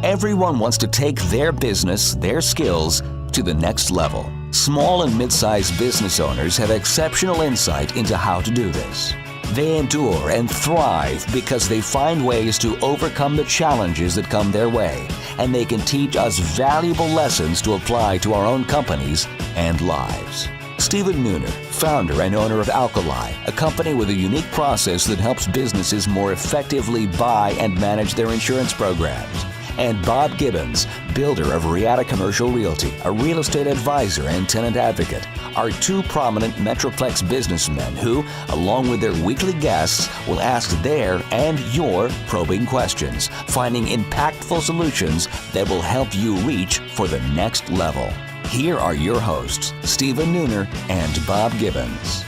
Everyone wants to take their business, their skills, to the next level. Small and mid-sized business owners have exceptional insight into how to do this. They endure and thrive because they find ways to overcome the challenges that come their way, and they can teach us valuable lessons to apply to our own companies and lives. Stephen Nooner, founder and owner of Alkali, a company with a unique process that helps businesses more effectively buy and manage their insurance programs. And Bob Gibbons, builder of Riata Commercial Realty, a real estate advisor and tenant advocate, are two prominent Metroplex businessmen who, along with their weekly guests, will ask their and your probing questions, finding impactful solutions that will help you reach for the next level. Here are your hosts, Stephen Nooner and Bob Gibbons.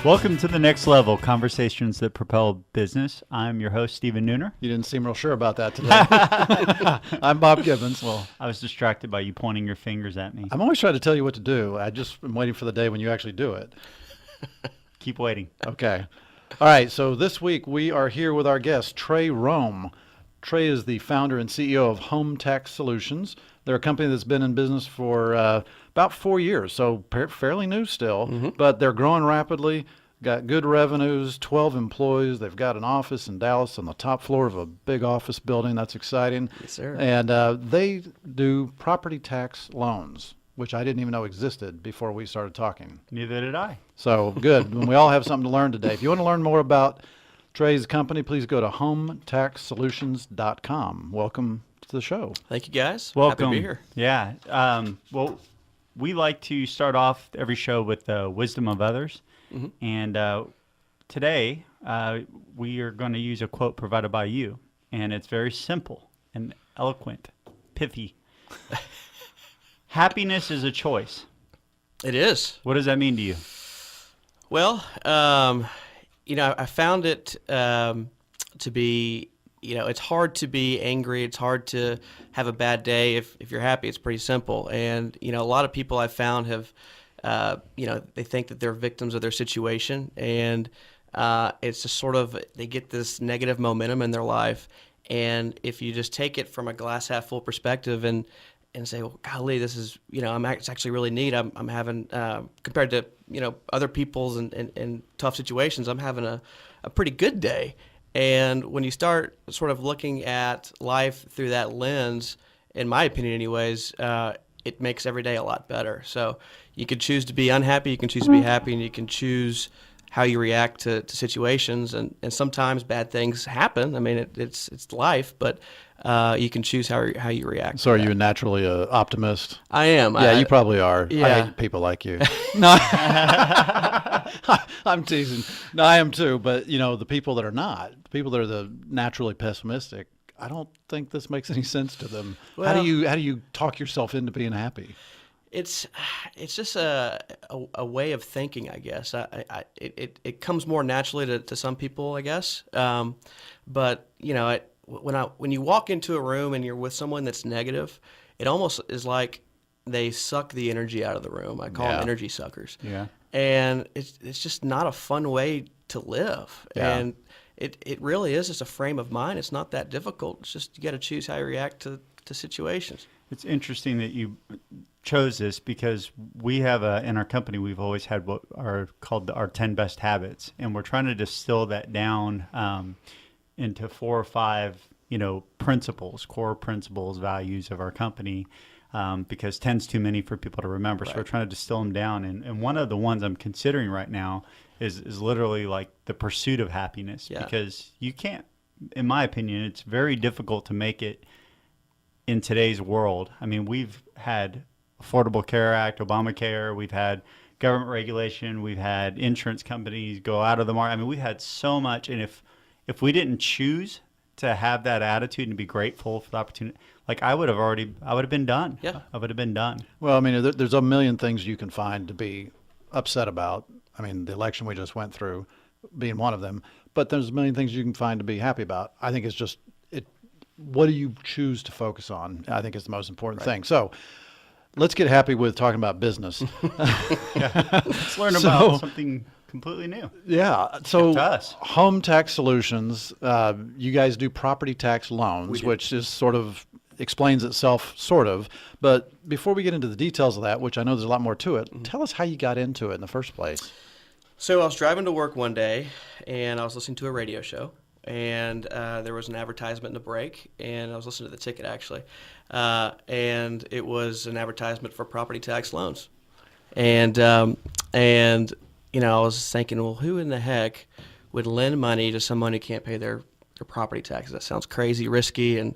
Welcome to the Next Level, Conversations that Propel Business. I'm your host, Stephen Nooner. You didn't seem real sure about that today. I'm Bob Gibbons. Well, I was distracted by you pointing your fingers at me. I'm always trying to tell you what to do. I just am waiting for the day when you actually do it. Keep waiting. Okay. All right. So this week we are here with our guest, Trey Rome. Trey is the founder and CEO of Home Tax Solutions. They're a company that's been in business for about 4 years, so fairly new still, but they're growing rapidly, got good revenues, 12 employees. They've got an office in Dallas on the top floor of a big office building. That's exciting. Yes, sir. And they do property tax loans, which I didn't even know existed before we started talking. Neither did I. So good. We all have something to learn today. If you want to learn more about Trey's company, please go to hometaxsolutions.com. Welcome to the show. Thank you, guys. Welcome. Happy to be here. Yeah. Well, we like to start off every show with the wisdom of others. And today we are going to use a quote provided by you. And it's very simple and eloquent, pithy. Happiness is a choice. It is. What does that mean to you? Well, I found it to be, it's hard to be angry. It's hard to have a bad day. If you're happy, it's pretty simple. And, a lot of people I've found have, they think that they're victims of their situation. And it's just sort of, they get this negative momentum in their life. And if you just take it from a glass half full perspective and say, well, golly, this is, it's actually really neat. I'm having, compared to, other people's and tough situations, I'm having a pretty good day. And when you start sort of looking at life through that lens, in my opinion anyways, it makes every day a lot better. So you can choose to be unhappy, you can choose to be happy, and you can choose how you react to situations. And sometimes bad things happen. I mean, it's life, but you can choose how you react. So are you naturally an optimist? I am. Yeah, you probably are. Yeah. I hate people like you. No, I'm teasing. No, I am too. But, the people that are not, the people that are the naturally pessimistic, I don't think this makes any sense to them. Well, how do you talk yourself into being happy? It's just a way of thinking, I guess. It comes more naturally to some people, I guess. But when you walk into a room and you're with someone that's negative, it almost is like they suck the energy out of the room. I call them energy suckers. Yeah. And it's just not a fun way to live. Yeah. And it really is just a frame of mind. It's not that difficult. It's just you got to choose how you react to situations. It's interesting that you chose this because we have in our company, we've always had what are called our 10 best habits. And we're trying to distill that down into 4 or 5, principles, core principles, values of our company, because 10's too many for people to remember. Right. So we're trying to distill them down. And one of the ones I'm considering right now is literally like the pursuit of happiness, because you can't, in my opinion, it's very difficult to make it in today's world. I mean, we've had Affordable Care Act, Obamacare, we've had government regulation, we've had insurance companies go out of the market. I mean, we've had so much, and if we didn't choose to have that attitude and be grateful for the opportunity, like I would have been done. Yeah. I would have been done. Well, I mean, there's a million things you can find to be upset about. I mean, the election we just went through being one of them, but there's a million things you can find to be happy about. I think it's just, what do you choose to focus on? I think is the most important thing. So let's get happy with talking about business. Let's learn about something completely new. Yeah. So To us. Home Tax Solutions, you guys do property tax loans, which is sort of explains itself, sort of. But before we get into the details of that, which I know there's a lot more to it, tell us how you got into it in the first place. So I was driving to work one day, and I was listening to a radio show, and there was an advertisement in the break, and I was listening to the ticket, actually. And it was an advertisement for property tax loans. And you know, I was thinking, well, who in the heck would lend money to someone who can't pay their property taxes? That sounds crazy, risky, and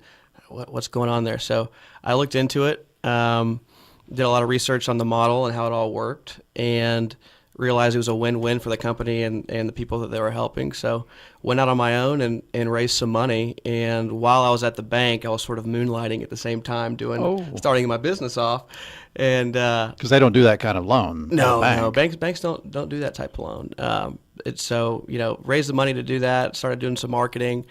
what's going on there? So I looked into it, did a lot of research on the model and how it all worked, and realized it was a win-win for the company and the people that they were helping. So went out on my own and raised some money. And while I was at the bank, I was sort of moonlighting at the same time starting my business off. And because they don't do that kind of loan. No, banks don't do that type of loan. So, you know, raised the money to do that, started doing some marketing.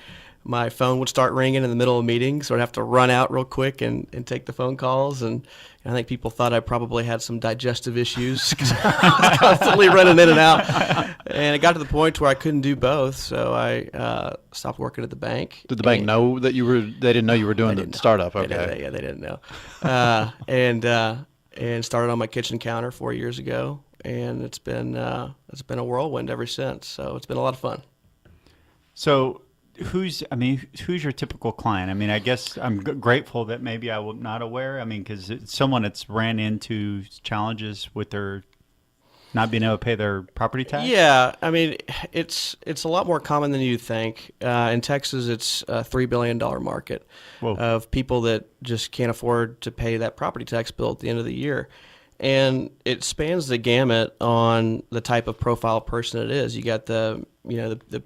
My phone would start ringing in the middle of meetings, so I'd have to run out real quick and take the phone calls. And I think people thought I probably had some digestive issues because I was constantly running in and out. And it got to the point where I couldn't do both, so I stopped working at the bank. Did the bank know that you were? They didn't know you were doing the startup. Okay. They didn't know. And started on my kitchen counter 4 years ago, and it's been a whirlwind ever since. So it's been a lot of fun. So who's your typical client? I mean, I guess I'm grateful that maybe I was not aware. I mean, because it's someone that's ran into challenges with their not being able to pay their property tax. Yeah, I mean, it's a lot more common than you think. In Texas, it's a $3 billion market of people that just can't afford to pay that property tax bill at the end of the year. And it spans the gamut on the type of profile person it is. You got the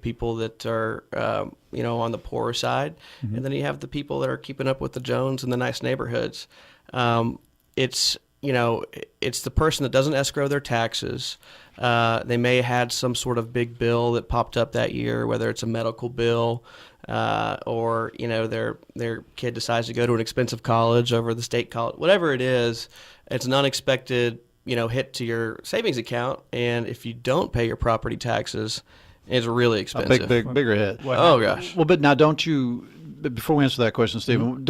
people that are on the poorer side, and then you have the people that are keeping up with the Jones in the nice neighborhoods. It's the person that doesn't escrow their taxes. They may have had some sort of big bill that popped up that year, whether it's a medical bill or their kid decides to go to an expensive college over the state college, whatever it is. It's an unexpected, hit to your savings account, and if you don't pay your property taxes, it's really expensive. A bigger hit. Oh gosh. Well, but now don't you? Before we answer that question, Stephen,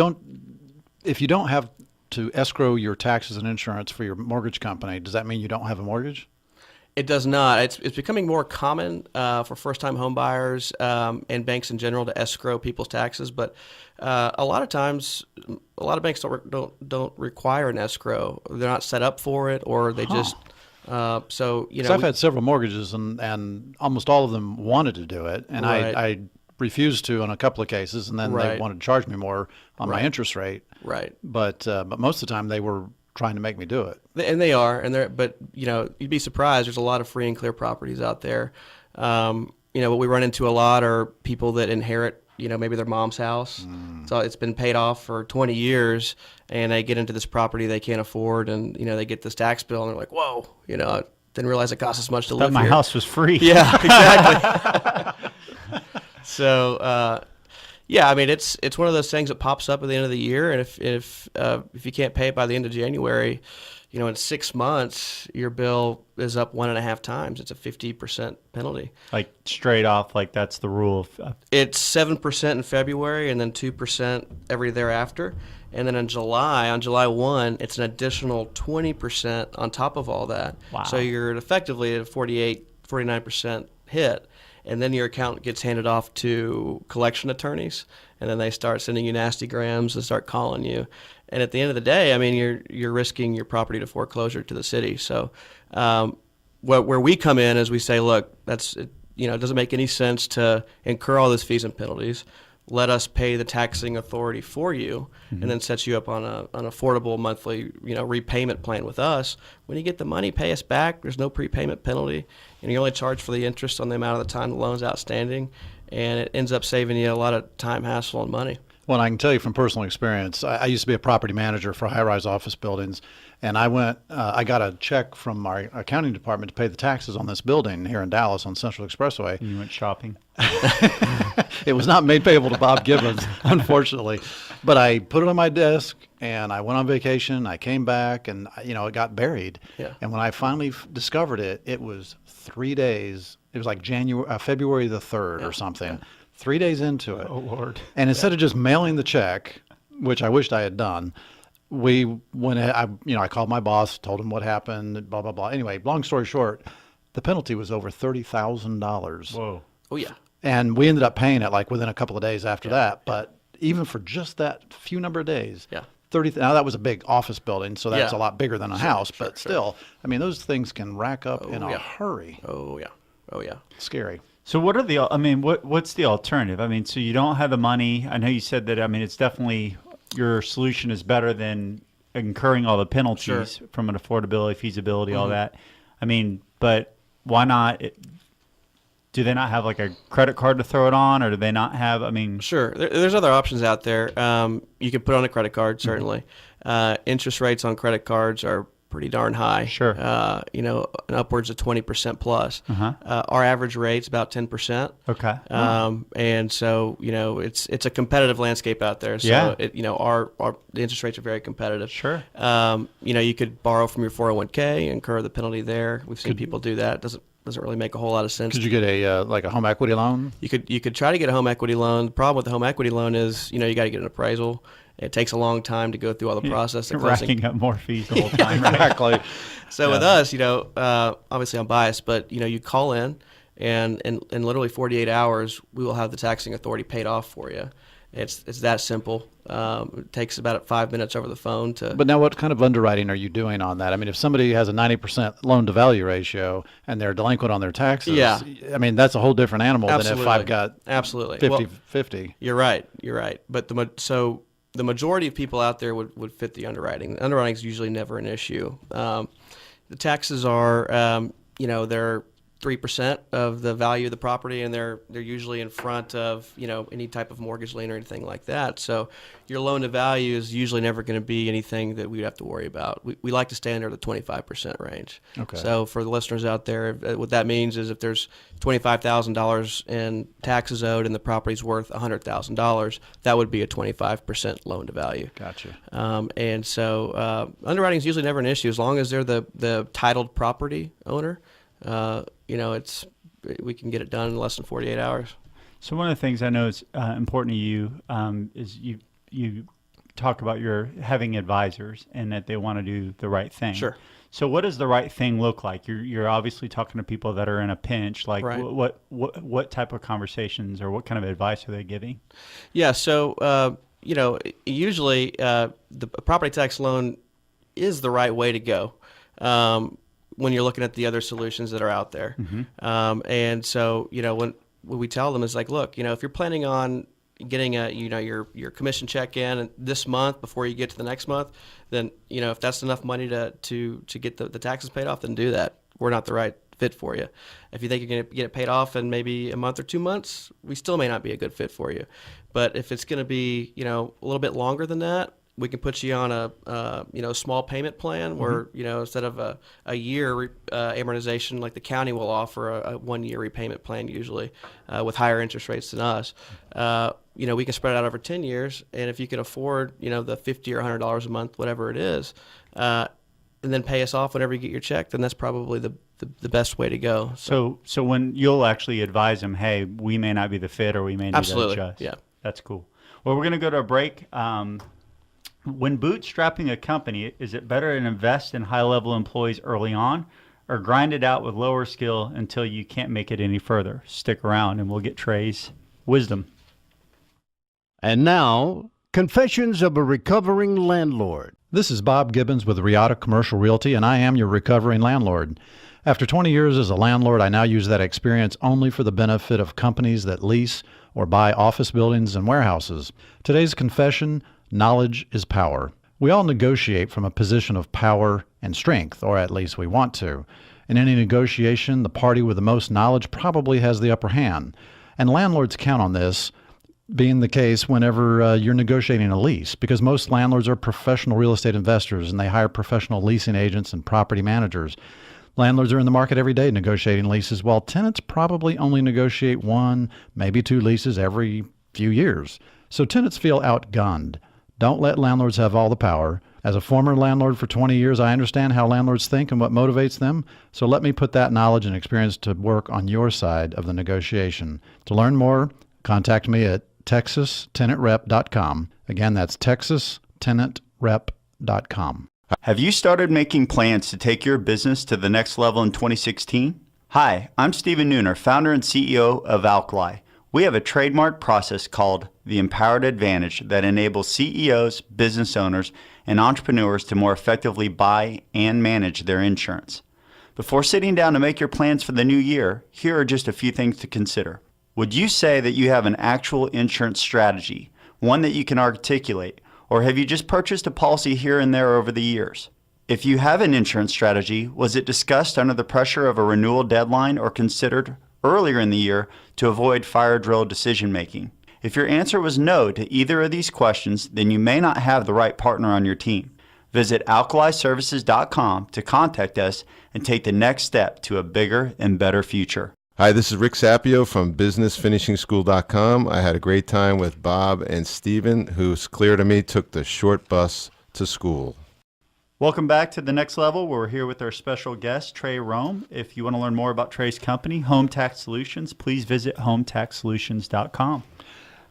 if you don't have to escrow your taxes and insurance for your mortgage company, does that mean you don't have a mortgage? It does not. It's becoming more common for first-time home buyers and banks in general to escrow people's taxes, but a lot of times, a lot of banks don't require an escrow. They're not set up for it, or they just so. I've had several mortgages, and almost all of them wanted to do it, and right. I refused to on a couple of cases, and then they wanted to charge me more on my interest rate. Right. But most of the time, they were trying to make me do it. And they are, but you'd be surprised. There's a lot of free and clear properties out there. What we run into a lot are people that inherit, maybe their mom's house. So it's been paid off for 20 years, and they get into this property they can't afford, and they get this tax bill, and they're like, "Whoa!" I didn't realize it costs as much to live here. My house was free. Yeah, exactly. So. Yeah, I mean it's one of those things that pops up at the end of the year, and if you can't pay it by the end of January, in 6 months your bill is up 1.5 times. It's a 50% penalty. Like straight off, like that's the rule. It's 7% in February, and then 2% every thereafter, and then on July 1, it's an additional 20% on top of all that. Wow! So you're effectively at a 49% hit. And then your account gets handed off to collection attorneys, and then they start sending you nasty grams and start calling you. And at the end of the day, I mean, you're risking your property to foreclosure to the city. So where we come in is we say, look, it doesn't make any sense to incur all those fees and penalties. Let us pay the taxing authority for you, and then set you up on an affordable monthly, repayment plan with us. When you get the money, pay us back. There's no prepayment penalty, and you only charge for the interest on the amount of the time the loan's outstanding, and it ends up saving you a lot of time, hassle, and money. Well, I can tell you from personal experience, I used to be a property manager for high-rise office buildings, and I got a check from our accounting department to pay the taxes on this building here in Dallas on Central Expressway. You went shopping. It was not made payable to Bob Gibbons, unfortunately. But I put it on my desk, and I went on vacation. I came back, and it got buried. Yeah. And when I finally discovered it, it was 3 days. It was like February the 3rd or something. Yeah. 3 days into it. Oh, Lord. And instead of just mailing the check, which I wished I had done, we went. I called my boss, told him what happened, blah blah blah. Anyway, long story short, the penalty was over $30,000. Whoa. Oh yeah. And we ended up paying it like within a couple of days after that. But even for just that few number of days, Yeah. 30. Now that was a big office building, so that's Yeah. a lot bigger than a house. But still, I mean, those things can rack up in a yeah. hurry. Oh yeah. Oh yeah. Scary. So what's the alternative? I mean, so you don't have the money. I know you said that, it's definitely your solution is better than incurring all the penalties from an affordability, feasibility, all that. But why not? Do they not have like a credit card to throw it on, or do they not have, Sure. There's other options out there. You can put on a credit card, certainly. Interest rates on credit cards are pretty darn high. Sure. Upwards of 20% plus. Our average rate's about 10%. Okay. And so, it's a competitive landscape out there. So, Yeah. Our the interest rates are very competitive. Sure. You could borrow from your 401k, incur the penalty there. We've seen people do that. Doesn't really make a whole lot of sense. Could you get a home equity loan? You could try to get a home equity loan. The problem with the home equity loan is, you got to get an appraisal. It takes a long time to go through all the process. You're racking up more fees the whole time, right? Exactly. So with us, obviously I'm biased, but you call in, and in literally 48 hours, we will have the taxing authority paid off for you. It's that simple. It takes about 5 minutes over the phone to. But now, what kind of underwriting are you doing on that? I mean, if somebody has a 90% loan to value ratio and they're delinquent on their taxes, Yeah. that's a whole different animal Absolutely. than if I've got Absolutely 50-50. You're right. But the majority of people out there would fit the underwriting. The underwriting is usually never an issue. The taxes are, they're 3% of the value of the property, and they're usually in front of, any type of mortgage lien or anything like that. So your loan to value is usually never going to be anything that we'd have to worry about. We like to stay under the 25% range. Okay. So for the listeners out there, what that means is if there's $25,000 in taxes owed and the property's worth $100,000, that would be a 25% loan to value. Gotcha. And so underwriting is usually never an issue as long as they're the titled property owner. We can get it done in less than 48 hours. So one of the things I know is important to you is you talk about your having advisors and that they want to do the right thing. Sure. So what does the right thing look like? You're obviously talking to people that are in a pinch. Like Right. what type of conversations or what kind of advice are they giving? Yeah. So usually the property tax loan is the right way to go. When you're looking at the other solutions that are out there. And so, when we tell them is like, look, if you're planning on getting your commission check in this month before you get to the next month, then, if that's enough money to get the taxes paid off, then do that. We're not the right fit for you. If you think you're going to get it paid off in maybe a month or 2 months, we still may not be a good fit for you. But if it's going to be, a little bit longer than that, we can put you on a small payment plan where, instead of a year amortization like the county will offer a 1 year repayment plan usually with higher interest rates than us. We can spread it out over 10 years. And if you can afford, the $50 or $100 a month, whatever it is, and then pay us off whenever you get your check, then that's probably the best way to go. So when you'll actually advise them, hey, we may not be the fit or we may need Absolutely. to adjust. Yeah. That's cool. Well, we're going to go to a break. When bootstrapping a company, is it better to invest in high-level employees early on or grind it out with lower skill until you can't make it any further? Stick around and we'll get Trey's wisdom. And now, Confessions of a Recovering Landlord. This is Bob Gibbons with Riata Commercial Realty, and I am your recovering landlord. After 20 years as a landlord, I now use that experience only for the benefit of companies that lease or buy office buildings and warehouses. Today's confession: knowledge is power. We all negotiate from a position of power and strength, or at least we want to. In any negotiation, the party with the most knowledge probably has the upper hand. And landlords count on this being the case whenever you're negotiating a lease, because most landlords are professional real estate investors and they hire professional leasing agents and property managers. Landlords are in the market every day negotiating leases, while tenants probably only negotiate one, maybe two leases every few years. So tenants feel outgunned. Don't let landlords have all the power. As a former landlord for 20 years, I understand how landlords think and what motivates them. So let me put that knowledge and experience to work on your side of the negotiation. To learn more, contact me at texastenantrep.com. Again, that's texastenantrep.com. Have you started making plans to take your business to the next level in 2016? Hi, I'm Stephen Nooner, founder and CEO of Alkali. We have a trademark process called the Empowered Advantage that enables CEOs, business owners, and entrepreneurs to more effectively buy and manage their insurance. Before sitting down to make your plans for the new year, here are just a few things to consider. Would you say that you have an actual insurance strategy, one that you can articulate, or have you just purchased a policy here and there over the years? If you have an insurance strategy, was it discussed under the pressure of a renewal deadline or considered earlier in the year to avoid fire drill decision making? If your answer was no to either of these questions, then you may not have the right partner on your team. Visit alkaliservices.com to contact us and take the next step to a bigger and better future. Hi, this is Rick Sapio from businessfinishingschool.com. I had a great time with Bob and Steven, who, it's clear to me, took the short bus to school. Welcome back to The Next Level. We're here with our special guest, Trey Rome. If you want to learn more about Trey's company, Home Tax Solutions, please visit hometaxsolutions.com.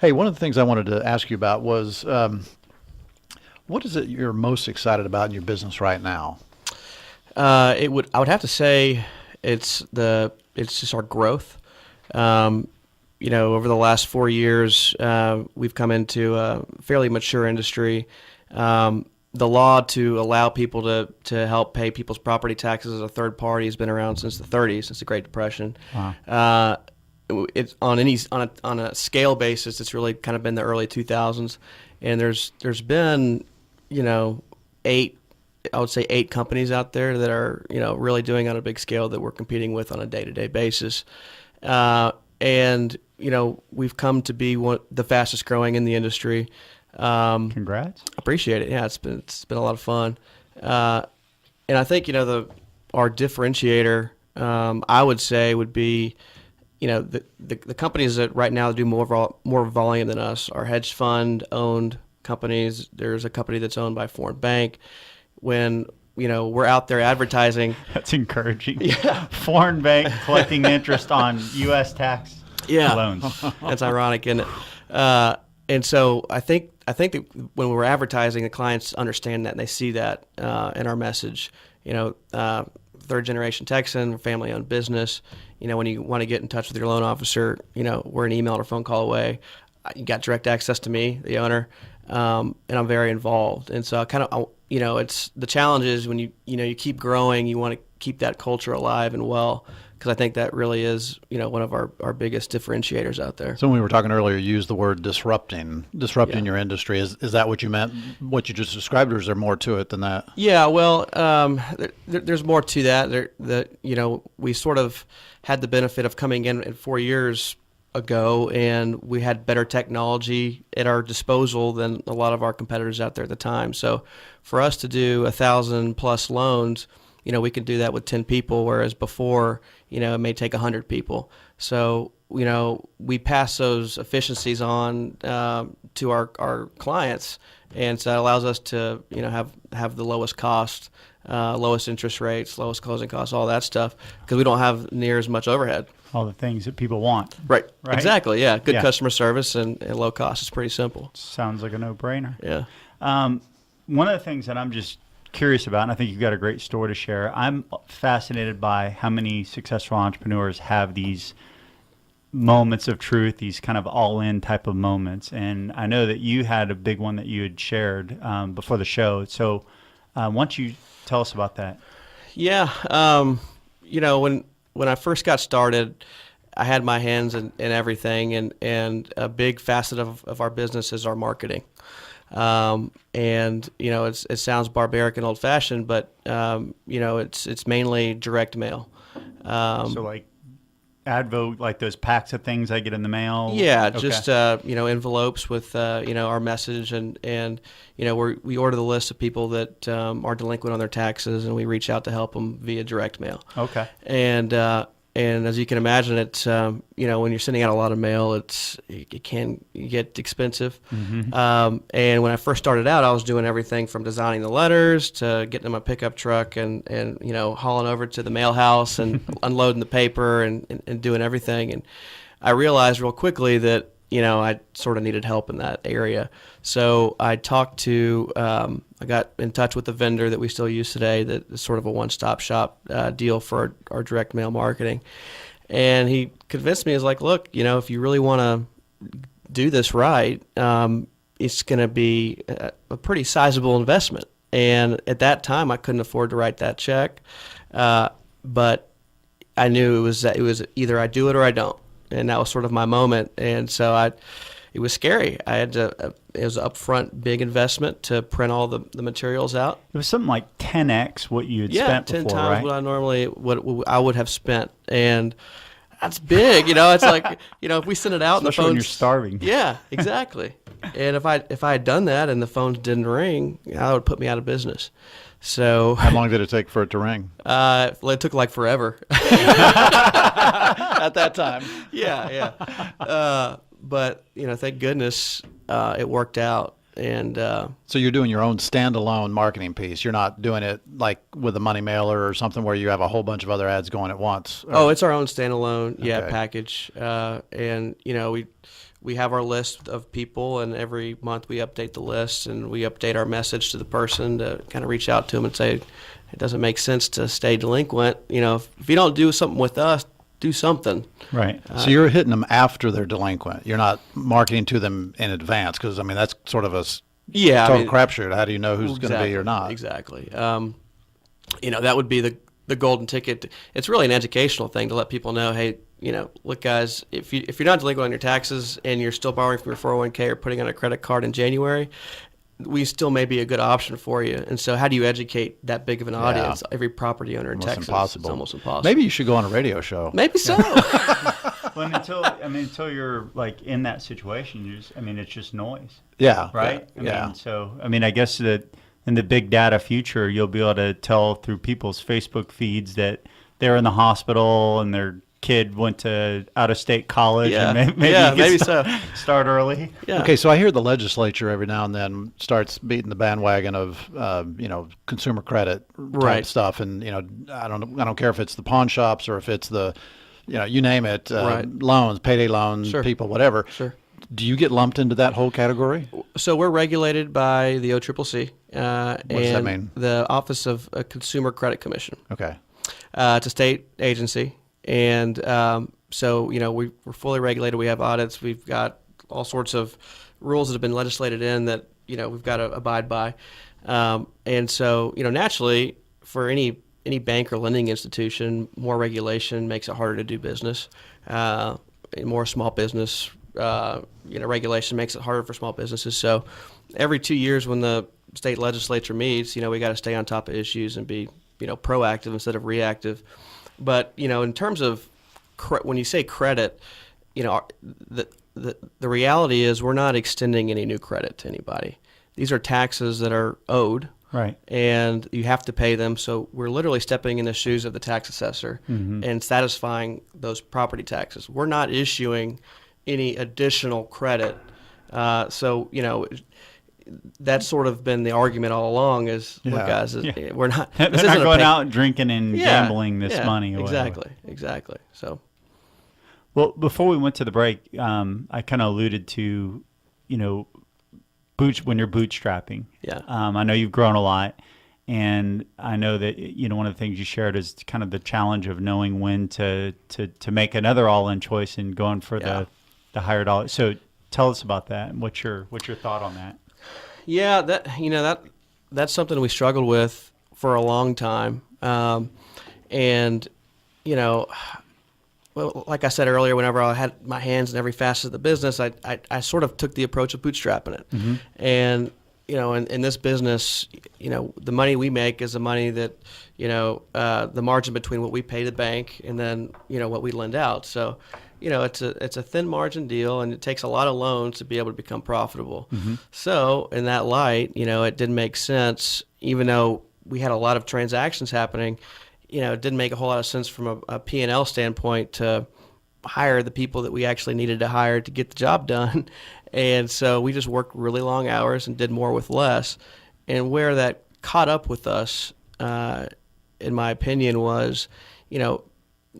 Hey, one of the things I wanted to ask you about was what is it you're most excited about in your business right now? I would have to say it's just our growth. Over the last 4 years, we've come into a fairly mature industry. The law to allow people to help pay people's property taxes as a third party has been around since the 30s, since the Great Depression. Wow. It's on a scale basis, it's really kind of been the early 2000s, and there's been eight companies out there that are really doing on a big scale that we're competing with on a day-to-day basis, and we've come to be the fastest growing in the industry. Congrats. Appreciate it. Yeah, it's been a lot of fun, and I think our differentiator, I would say, would be the companies that right now do more volume than us are hedge fund owned companies. There's a company that's owned by a foreign bank. When we're out there advertising, that's encouraging. Yeah. Foreign bank collecting interest on U.S. tax loans. That's ironic, isn't it? And so I think that when we're advertising, the clients understand that and they see that in our message. Third generation Texan, family owned business. When you want to get in touch with your loan officer, we're an email or phone call away. You got direct access to me, the owner, and I'm very involved. And so it's the challenge is when you keep growing, you want to keep that culture alive and well, because I think that really is one of our biggest differentiators out there. So when we were talking earlier, you used the word disrupting your industry. Is that what you meant, what you just described, or is there more to it than that? Yeah, well, there's more to that. We sort of had the benefit of coming in 4 years ago, and we had better technology at our disposal than a lot of our competitors out there at the time. So for us to do 1,000+ loans, we could do that with 10 people, whereas before, it may take 100 people. So, we pass those efficiencies on to our clients, and so that allows us to, have the lowest cost, lowest interest rates, lowest closing costs, all that stuff, because we don't have near as much overhead. All the things that people want. Right. Exactly, yeah. Good customer service and low cost. It's pretty simple. Sounds like a no-brainer. Yeah. One of the things that I'm just curious about, and I think you've got a great story to share, I'm fascinated by how many successful entrepreneurs have these moments of truth, these kind of all-in type of moments. And I know that you had a big one that you had shared before the show. So why don't you tell us about that? Yeah. When I first got started, I had my hands in everything, and a big facet of our business is our marketing. It sounds barbaric and old-fashioned, but it's mainly direct mail. So like Advo, like those packs of things I get in the mail? Yeah, Okay. just envelopes with our message, and we order the list of people that are delinquent on their taxes, and we reach out to help them via direct mail. Okay. And as you can imagine, it's when you're sending out a lot of mail, it can get expensive. And when I first started out, I was doing everything from designing the letters to getting in my pickup truck and hauling over to the mail house and unloading the paper and doing everything. And I realized real quickly that I sort of needed help in that area. So I I got in touch with a vendor that we still use today that is sort of a one-stop shop deal for our direct mail marketing. And he convinced me, he's like, look, if you really want to do this right, it's going to be a pretty sizable investment. And at that time, I couldn't afford to write that check. But I knew it was either I do it or I don't. And that was sort of my moment. And so it was scary. It was an upfront big investment to print all the materials out. It was something like 10x what you had Yeah, spent 10 before, times right? what I would have spent. And that's big, it's like, if we send it out and the Especially when phones, you're starving. Yeah, exactly. And if I had done that and the phones didn't ring, that would put me out of business. So How long did it take for it to ring? it took like forever. At that time. Yeah. But thank goodness it worked out. And So you're doing your own standalone marketing piece. You're not doing it like with a money mailer or something where you have a whole bunch of other ads going at once. it's our own standalone Okay. package. And we have our list of people, and every month we update the list, and we update our message to the person to kind of reach out to them and say, it doesn't make sense to stay delinquent. If you don't do something with us, do something. Right. So you're hitting them after they're delinquent. You're not marketing to them in advance because, that's sort of a total crapshoot. How do you know who's going to be or not? Exactly. That would be the golden ticket. It's really an educational thing to let people know, hey, look, guys, if you're not delinquent on your taxes and you're still borrowing from your 401k or putting on a credit card in January, we still may be a good option for you. And so how do you educate that big of an audience? Every property owner in Texas, Impossible. it's almost impossible. Maybe you should go on a radio show. Maybe so. Well, until you're like in that situation, it's just noise, Yeah. right? Yeah. I guess that in the big data future, you'll be able to tell through people's Facebook feeds that they're in the hospital and their kid went to out-of-state college. Yeah. And Maybe so. Start early. Yeah. Okay, so I hear the legislature every now and then starts beating the bandwagon of consumer credit type Right. stuff, and I don't care if it's the pawn shops or if it's the you name it, Right. loans, payday loans, Sure. people, whatever. Sure. Do you get lumped into that whole category? So we're regulated by the OCCC. What does that mean? The Office of Consumer Credit Commission. Okay. It's a state agency. And so, we're fully regulated. We have audits. We've got all sorts of rules that have been legislated in that, we've got to abide by. And so, naturally, for any bank or lending institution, more regulation makes it harder to do business. More small business, regulation makes it harder for small businesses. So every 2 years when the state legislature meets, we got to stay on top of issues and be, proactive instead of reactive. But, in terms of when you say credit, the reality is we're not extending any new credit to anybody. These are taxes that are owed. Right. And you have to pay them. So we're literally stepping in the shoes of the tax assessor and satisfying those property taxes. We're not issuing any additional credit. So, that's sort of been the argument all along is, look, guys, we're not. They're this not isn't going out drinking and Yeah, gambling this money. Or exactly, whatever. exactly. So, Well, before we went to the break, I kind of alluded to, when you're bootstrapping. Yeah. I know you've grown a lot, and I know that one of the things you shared is kind of the challenge of knowing when to make another all-in choice and going for the higher dollar. So tell us about that. And what's your thought on that? Yeah, that's something we struggled with for a long time, and well, like I said earlier, whenever I had my hands in every facet of the business, I sort of took the approach of bootstrapping it, and in this business, the money we make is the money that, the margin between what we pay the bank and then, what we lend out. So, it's a thin margin deal, and it takes a lot of loans to be able to become profitable. So in that light, it didn't make sense, even though we had a lot of transactions happening, it didn't make a whole lot of sense from a P&L standpoint to hire the people that we actually needed to hire to get the job done. And so we just worked really long hours and did more with less. And where that caught up with us, in my opinion, was,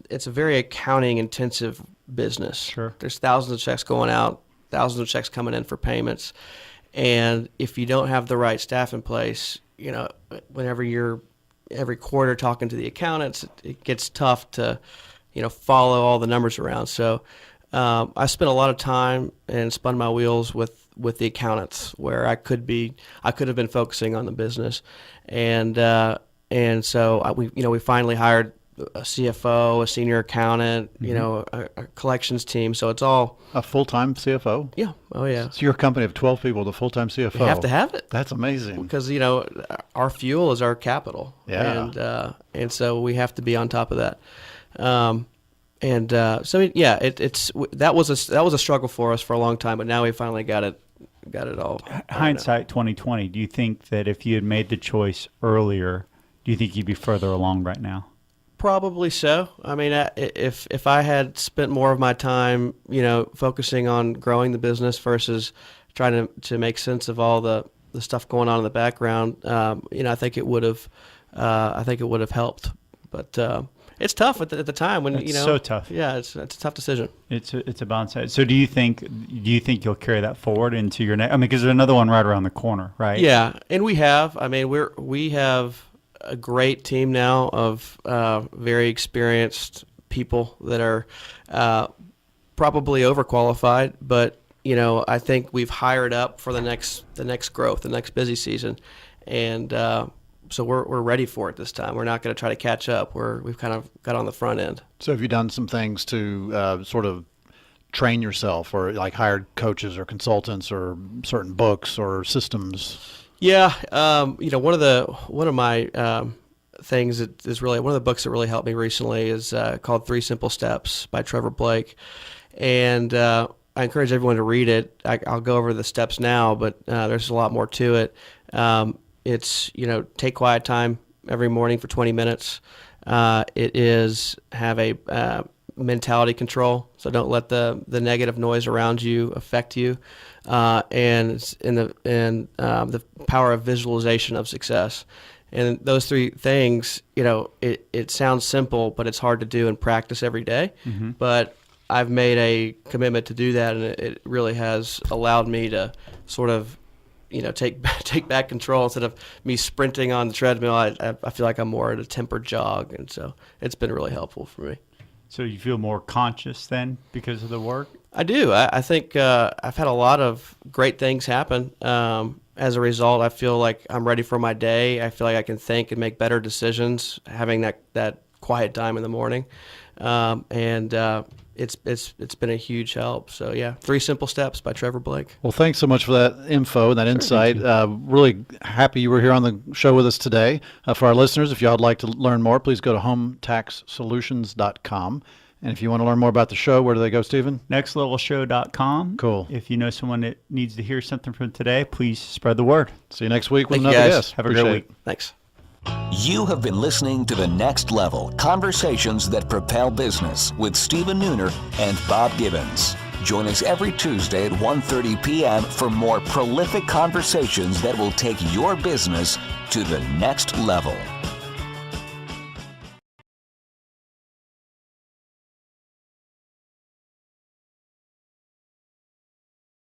it's a very accounting intensive business. Sure. There's thousands of checks going out, thousands of checks coming in for payments. And if you don't have the right staff in place, whenever you're every quarter talking to the accountants, it gets tough to, follow all the numbers around. So I spent a lot of time and spun my wheels with the accountants, where I could have been focusing on the business. And so we finally hired a CFO, a senior accountant, a collections team. So it's all A full-time CFO? yeah. Oh yeah. So you're a company of 12 people with a full-time CFO. You have to have it. That's amazing. Because our fuel is our capital, Yeah. and so we have to be on top of that. That was a struggle for us for a long time, but now we finally got it all. Hindsight 2020. Do you think that if you had made the choice earlier, do you think you'd be further along right now? Probably so. I mean, if I had spent more of my time, focusing on growing the business versus trying to make sense of all the stuff going on in the background, I think it would have helped. But it's tough at the time when It's so tough. Yeah, it's a tough decision. It's a balance. So do you think you'll carry that forward into your next? I mean, because there's another one right around the corner, right? Yeah, and we have. I mean, we have a great team now of very experienced people that are probably overqualified, but I think we've hired up for the next growth, the next busy season, and so we're ready for it this time. We're not going to try to catch up. We've kind of got on the front end. So have you done some things to sort of train yourself, or like hired coaches or consultants or certain books or systems? Yeah, one of my things that is really one of the books that really helped me recently is called 3 Simple Steps by Trevor Blake, and I encourage everyone to read it. I'll go over the steps now, but there's a lot more to it. It's take quiet time every morning for 20 minutes. It is have a mentality control, so don't let the negative noise around you affect you. And it's the power of visualization of success. And those 3 things, it sounds simple, but it's hard to do and practice every day. Mm-hmm. But I've made a commitment to do that, and it really has allowed me to sort of, take back control. Instead of me sprinting on the treadmill, I feel like I'm more at a tempered jog, and so it's been really helpful for me. So you feel more conscious then because of the work? I do. I think I've had a lot of great things happen. As a result, I feel like I'm ready for my day. I feel like I can think and make better decisions, having that quiet time in the morning. It's been a huge help. So yeah, 3 Simple Steps by Trevor Blake. Well, thanks so much for that info and that insight. Really happy you were here on the show with us today. For our listeners, if y'all would like to learn more, please go to hometaxsolutions.com. And if you want to learn more about the show, where do they go, Stephen? NextlevelShow.com. Cool. If you know someone that needs to hear something from today, please spread the word. See you next week with Thank you, another guys. guest. Have a great week. Thanks. You have been listening to The Next Level, Conversations That Propel Business with Stephen Nooner and Bob Gibbons. Join us every Tuesday at 1:30 p.m. for more prolific conversations that will take your business to the next level.